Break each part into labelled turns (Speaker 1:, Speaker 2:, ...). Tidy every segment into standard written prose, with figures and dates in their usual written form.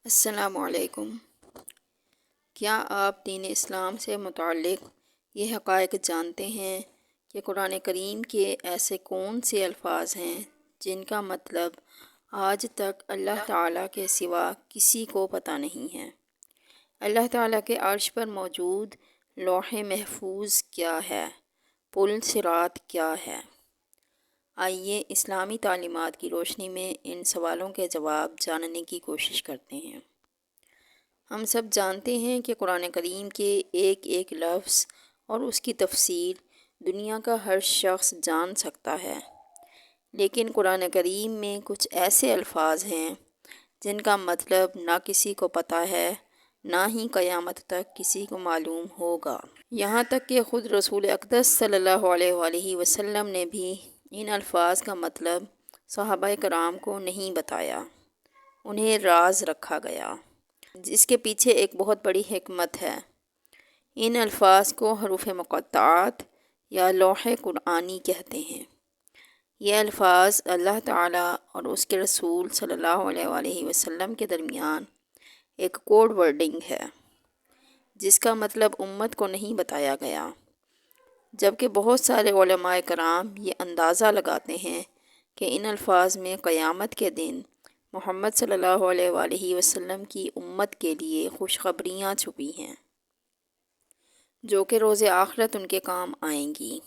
Speaker 1: السلام علیکم۔ کیا آپ دین اسلام سے متعلق یہ حقائق جانتے ہیں کہ قرآن کریم کے ایسے کون سے الفاظ ہیں جن کا مطلب آج تک اللہ تعالیٰ کے سوا کسی کو پتہ نہیں ہے؟ اللہ تعالیٰ کے عرش پر موجود لوح محفوظ کیا ہے؟ پل صراط کیا ہے؟ آئیے اسلامی تعلیمات کی روشنی میں ان سوالوں کے جواب جاننے کی کوشش کرتے ہیں۔ ہم سب جانتے ہیں کہ قرآن کریم کے ایک ایک لفظ اور اس کی تفسیر دنیا کا ہر شخص جان سکتا ہے، لیکن قرآن کریم میں کچھ ایسے الفاظ ہیں جن کا مطلب نہ کسی کو پتہ ہے، نہ ہی قیامت تک کسی کو معلوم ہوگا۔ یہاں تک کہ خود رسول اقدس صلی اللہ علیہ وآلہ وسلم نے بھی ان الفاظ کا مطلب صحابہ کرام کو نہیں بتایا، انہیں راز رکھا گیا، جس کے پیچھے ایک بہت بڑی حکمت ہے۔ ان الفاظ کو حروف مقطعات یا لوح قرآنی کہتے ہیں۔ یہ الفاظ اللہ تعالیٰ اور اس کے رسول صلی اللہ علیہ وآلہ وسلم کے درمیان ایک کوڈ ورڈنگ ہے، جس کا مطلب امت کو نہیں بتایا گیا، جبکہ بہت سارے علماء کرام یہ اندازہ لگاتے ہیں کہ ان الفاظ میں قیامت کے دن محمد صلی اللہ علیہ وآلہ وسلم کی امت کے لیے خوشخبریاں چھپی ہیں، جو کہ روز آخرت ان کے کام آئیں گی۔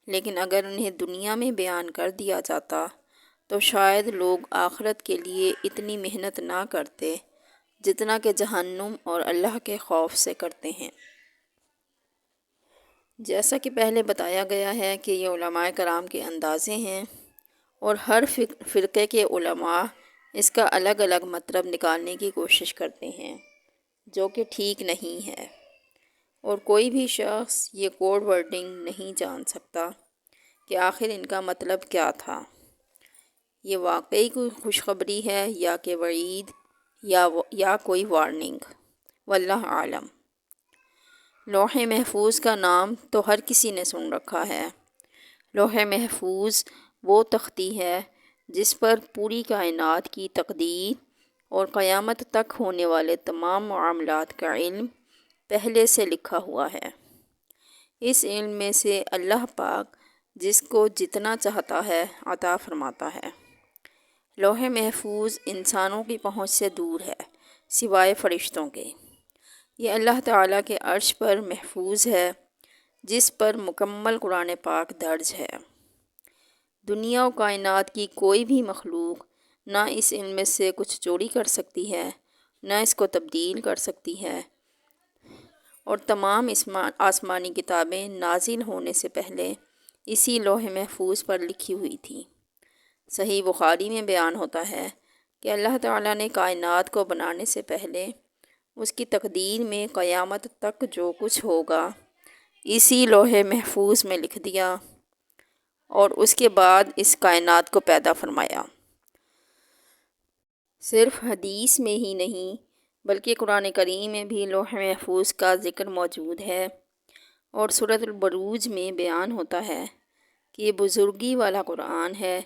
Speaker 1: لیکن اگر انہیں دنیا میں بیان کر دیا جاتا تو شاید لوگ آخرت کے لیے اتنی محنت نہ کرتے جتنا کہ جہنم اور اللہ کے خوف سے کرتے ہیں۔ جیسا کہ پہلے بتایا گیا ہے کہ یہ علماء کرام کے اندازے ہیں، اور ہر فرقے کے علماء اس کا الگ الگ مطلب نکالنے کی کوشش کرتے ہیں، جو کہ ٹھیک نہیں ہے، اور کوئی بھی شخص یہ کوڈ ورڈنگ نہیں جان سکتا کہ آخر ان کا مطلب کیا تھا۔ یہ واقعی کوئی خوشخبری ہے یا کہ وعید یا کوئی وارننگ، واللہ عالم۔ لوح محفوظ کا نام تو ہر کسی نے سن رکھا ہے۔ لوح محفوظ وہ تختی ہے جس پر پوری کائنات کی تقدیر اور قیامت تک ہونے والے تمام معاملات کا علم پہلے سے لکھا ہوا ہے۔ اس علم میں سے اللہ پاک جس کو جتنا چاہتا ہے عطا فرماتا ہے۔ لوح محفوظ انسانوں کی پہنچ سے دور ہے، سوائے فرشتوں کے۔ یہ اللہ تعالیٰ کے عرش پر محفوظ ہے، جس پر مکمل قرآن پاک درج ہے۔ دنیا و کائنات کی کوئی بھی مخلوق نہ اس علم میں سے کچھ چوری کر سکتی ہے، نہ اس کو تبدیل کر سکتی ہے، اور تمام آسمانی کتابیں نازل ہونے سے پہلے اسی لوح محفوظ پر لکھی ہوئی تھیں۔ صحیح بخاری میں بیان ہوتا ہے کہ اللہ تعالیٰ نے کائنات کو بنانے سے پہلے اس کی تقدیر میں قیامت تک جو کچھ ہوگا اسی لوح محفوظ میں لکھ دیا، اور اس کے بعد اس کائنات کو پیدا فرمایا۔ صرف حدیث میں ہی نہیں بلکہ قرآن کریم میں بھی لوح محفوظ کا ذکر موجود ہے، اور سورۃ البروج میں بیان ہوتا ہے کہ یہ بزرگی والا قرآن ہے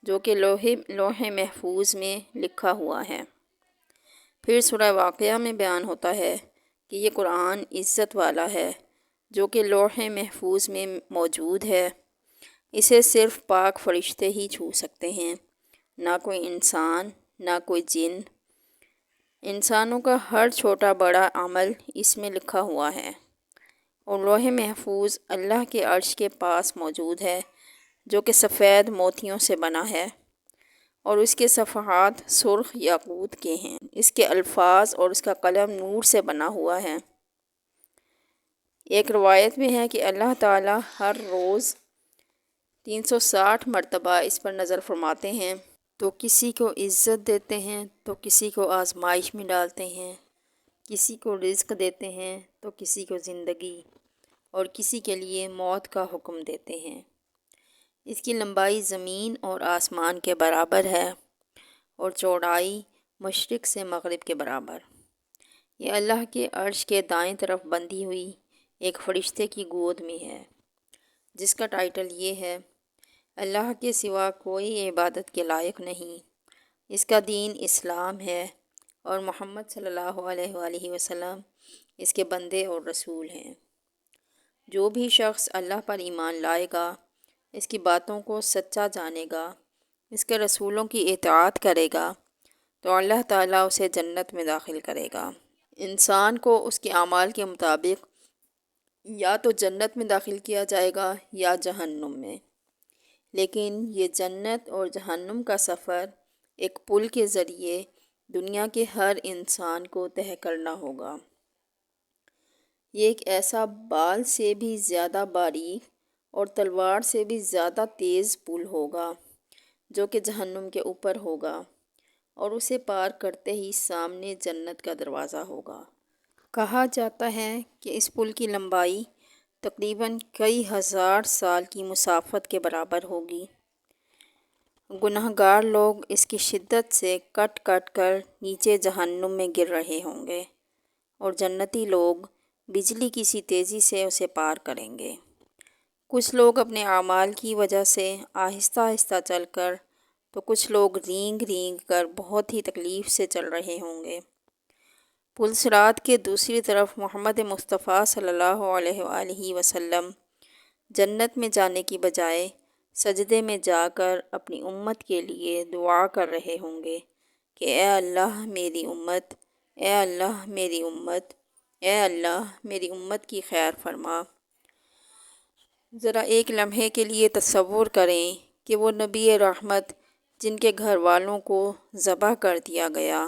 Speaker 1: جو کہ لوح محفوظ میں لکھا ہوا ہے۔ پھر سورہ واقعہ میں بیان ہوتا ہے کہ یہ قرآن عزت والا ہے جو کہ لوح محفوظ میں موجود ہے، اسے صرف پاک فرشتے ہی چھو سکتے ہیں، نہ کوئی انسان، نہ کوئی جن۔ انسانوں کا ہر چھوٹا بڑا عمل اس میں لکھا ہوا ہے، اور لوح محفوظ اللہ کے عرش کے پاس موجود ہے جو کہ سفید موتیوں سے بنا ہے، اور اس کے صفحات سرخ یاقوت کے ہیں۔ اس کے الفاظ اور اس کا قلم نور سے بنا ہوا ہے۔ ایک روایت میں ہے کہ اللہ تعالیٰ ہر روز 360 مرتبہ اس پر نظر فرماتے ہیں، تو کسی کو عزت دیتے ہیں تو کسی کو آزمائش میں ڈالتے ہیں، کسی کو رزق دیتے ہیں تو کسی کو زندگی، اور کسی کے لیے موت کا حکم دیتے ہیں۔ اس کی لمبائی زمین اور آسمان کے برابر ہے، اور چوڑائی مشرق سے مغرب کے برابر۔ یہ اللہ کے عرش کے دائیں طرف بندھی ہوئی ایک فرشتے کی گود میں ہے، جس کا ٹائٹل یہ ہے: اللہ کے سوا کوئی عبادت کے لائق نہیں۔ اس کا دین اسلام ہے، اور محمد صلی اللہ علیہ وآلہ وسلم اس کے بندے اور رسول ہیں۔ جو بھی شخص اللہ پر ایمان لائے گا، اس کی باتوں کو سچا جانے گا، اس کے رسولوں کی اطاعت کرے گا، تو اللہ تعالیٰ اسے جنت میں داخل کرے گا۔ انسان کو اس کے اعمال کے مطابق یا تو جنت میں داخل کیا جائے گا یا جہنم میں، لیکن یہ جنت اور جہنم کا سفر ایک پل کے ذریعے دنیا کے ہر انسان کو طے کرنا ہوگا۔ یہ ایک ایسا بال سے بھی زیادہ باریک اور تلوار سے بھی زیادہ تیز پل ہوگا جو کہ جہنم کے اوپر ہوگا، اور اسے پار کرتے ہی سامنے جنت کا دروازہ ہوگا۔ کہا جاتا ہے کہ اس پل کی لمبائی تقریباً کئی ہزار سال کی مسافت کے برابر ہوگی۔ گنہگار لوگ اس کی شدت سے کٹ کٹ کر نیچے جہنم میں گر رہے ہوں گے، اور جنتی لوگ بجلی کی سی تیزی سے اسے پار کریں گے۔ کچھ لوگ اپنے اعمال کی وجہ سے آہستہ آہستہ چل کر، تو کچھ لوگ رینگ رینگ کر بہت ہی تکلیف سے چل رہے ہوں گے۔ پل صراط کے دوسری طرف محمد مصطفیٰ صلی اللہ علیہ وآلہ وسلم جنت میں جانے کی بجائے سجدے میں جا کر اپنی امت کے لیے دعا کر رہے ہوں گے کہ اے اللہ میری امت، اے اللہ میری امت، اے اللہ میری امت کی خیر فرما۔ ذرا ایک لمحے کے لیے تصور کریں کہ وہ نبی رحمت جن کے گھر والوں کو ذبح کر دیا گیا،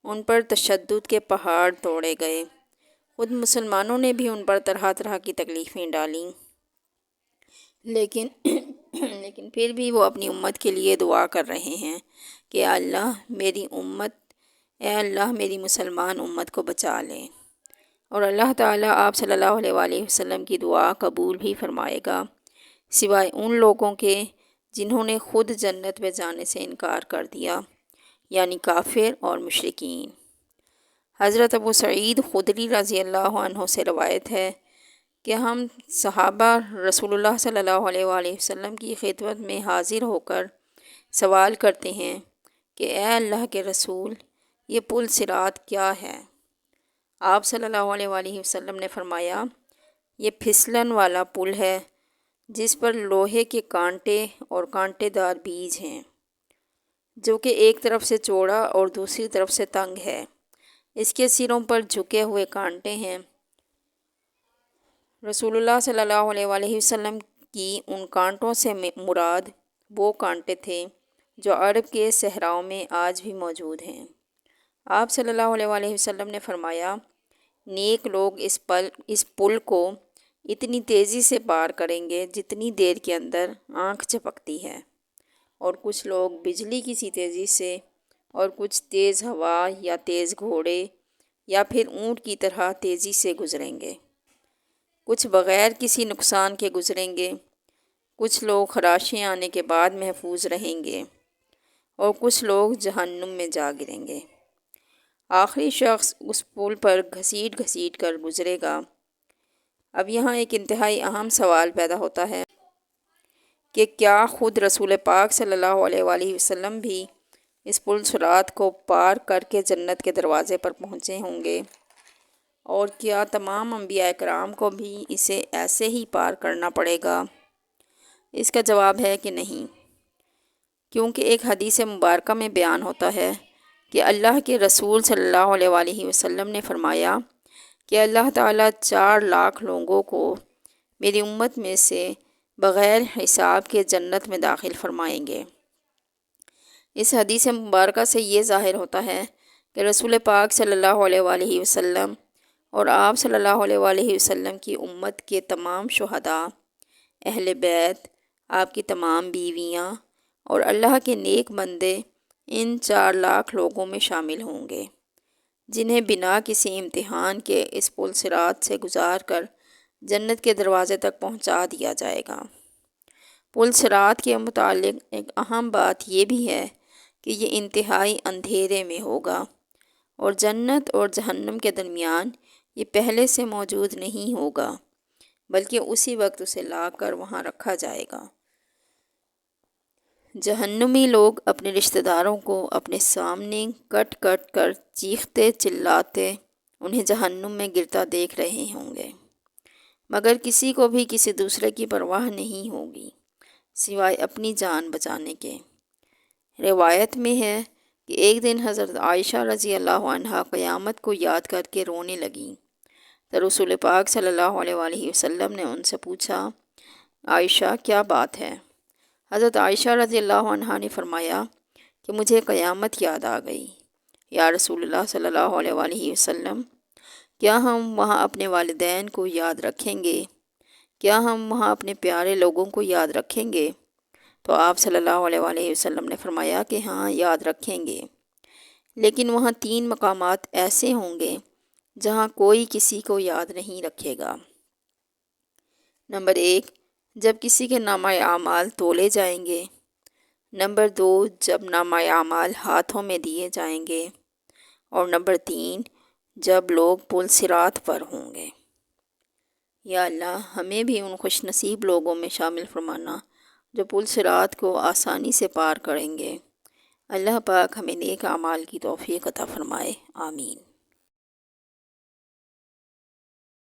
Speaker 1: ان پر تشدد کے پہاڑ توڑے گئے، خود مسلمانوں نے بھی ان پر طرح طرح کی تکلیفیں ڈالیں، لیکن پھر بھی وہ اپنی امت کے لیے دعا کر رہے ہیں کہ اے اللہ میری امت، اے اللہ میری مسلمان امت کو بچا لے، اور اللہ تعالیٰ آپ صلی اللہ علیہ وآلہ وسلم کی دعا قبول بھی فرمائے گا، سوائے ان لوگوں کے جنہوں نے خود جنت میں جانے سے انکار کر دیا، یعنی کافر اور مشرکین۔ حضرت ابو سعید خدری رضی اللہ عنہ سے روایت ہے کہ ہم صحابہ رسول اللہ صلی اللہ علیہ وآلہ وسلم کی خدمت میں حاضر ہو کر سوال کرتے ہیں کہ اے اللہ کے رسول، یہ پل صراط کیا ہے؟ آپ صلی اللہ علیہ وآلہ وسلم نے فرمایا، یہ پھسلن والا پل ہے جس پر لوہے کے کانٹے اور کانٹے دار بیج ہیں، جو کہ ایک طرف سے چوڑا اور دوسری طرف سے تنگ ہے، اس کے سروں پر جھکے ہوئے کانٹے ہیں۔ رسول اللہ صلی اللہ علیہ وآلہ وسلم کی ان کانٹوں سے مراد وہ کانٹے تھے جو عرب کے صحراؤں میں آج بھی موجود ہیں۔ آپ صلی اللہ علیہ وآلہ وسلم نے فرمایا، نیک لوگ اس پل کو اتنی تیزی سے پار کریں گے جتنی دیر کے اندر آنکھ جھپکتی ہے، اور کچھ لوگ بجلی کی سی تیزی سے، اور کچھ تیز ہوا یا تیز گھوڑے یا پھر اونٹ کی طرح تیزی سے گزریں گے، کچھ بغیر کسی نقصان کے گزریں گے، کچھ لوگ خراشیں آنے کے بعد محفوظ رہیں گے، اور کچھ لوگ جہنم میں جا گریں گے۔ آخری شخص اس پل پر گھسیٹ گھسیٹ کر گزرے گا۔ اب یہاں ایک انتہائی اہم سوال پیدا ہوتا ہے کہ کیا خود رسول پاک صلی اللہ علیہ وآلہ وسلم بھی اس پل صراط کو پار کر کے جنت کے دروازے پر پہنچے ہوں گے، اور کیا تمام انبیاء کرام کو بھی اسے ایسے ہی پار کرنا پڑے گا؟ اس کا جواب ہے کہ نہیں، کیونکہ ایک حدیث مبارکہ میں بیان ہوتا ہے کہ اللہ کے رسول صلی اللہ علیہ وآلہ وسلم نے فرمایا کہ اللہ تعالیٰ 4 لاکھ لوگوں کو میری امت میں سے بغیر حساب کے جنت میں داخل فرمائیں گے۔ اس حدیث مبارکہ سے یہ ظاہر ہوتا ہے کہ رسول پاک صلی اللہ علیہ وآلہ وسلم اور آپ صلی اللہ علیہ وآلہ وسلم کی امت کے تمام شہداء، اہل بیت، آپ کی تمام بیویاں اور اللہ کے نیک بندے ان 4 لاکھ لوگوں میں شامل ہوں گے، جنہیں بنا کسی امتحان کے اس پل صراط سے گزار کر جنت کے دروازے تک پہنچا دیا جائے گا۔ پل صراط کے متعلق ایک اہم بات یہ بھی ہے کہ یہ انتہائی اندھیرے میں ہوگا، اور جنت اور جہنم کے درمیان یہ پہلے سے موجود نہیں ہوگا، بلکہ اسی وقت اسے لا کر وہاں رکھا جائے گا۔ جہنمی لوگ اپنے رشتہ داروں کو اپنے سامنے کٹ کٹ کر چیختے چلاتے انہیں جہنم میں گرتا دیکھ رہے ہوں گے، مگر کسی کو بھی کسی دوسرے کی پرواہ نہیں ہوگی سوائے اپنی جان بچانے کے۔ روایت میں ہے کہ ایک دن حضرت عائشہ رضی اللہ عنہا قیامت کو یاد کر کے رونے لگیں تو رسول پاک صلی اللہ علیہ وآلہ وسلم نے ان سے پوچھا، عائشہ کیا بات ہے؟ حضرت عائشہ رضی اللہ عنہا نے فرمایا کہ مجھے قیامت یاد آ گئی۔ یا رسول اللہ صلی اللہ علیہ وآلہ وسلم، کیا ہم وہاں اپنے والدین کو یاد رکھیں گے؟ کیا ہم وہاں اپنے پیارے لوگوں کو یاد رکھیں گے؟ تو آپ صلی اللہ علیہ وآلہ وسلم نے فرمایا کہ ہاں، یاد رکھیں گے، لیکن وہاں 3 مقامات ایسے ہوں گے جہاں کوئی کسی کو یاد نہیں رکھے گا۔ نمبر 1، جب کسی کے نامہ اعمال تولے جائیں گے۔ نمبر 2، جب نامہ اعمال ہاتھوں میں دیے جائیں گے۔ اور نمبر 3، جب لوگ پل صراط پر ہوں گے۔ یا اللہ، ہمیں بھی ان خوش نصیب لوگوں میں شامل فرمانا جو پل صراط کو آسانی سے پار کریں گے۔ اللہ پاک ہمیں نیک اعمال کی توفیق عطا فرمائے، آمین۔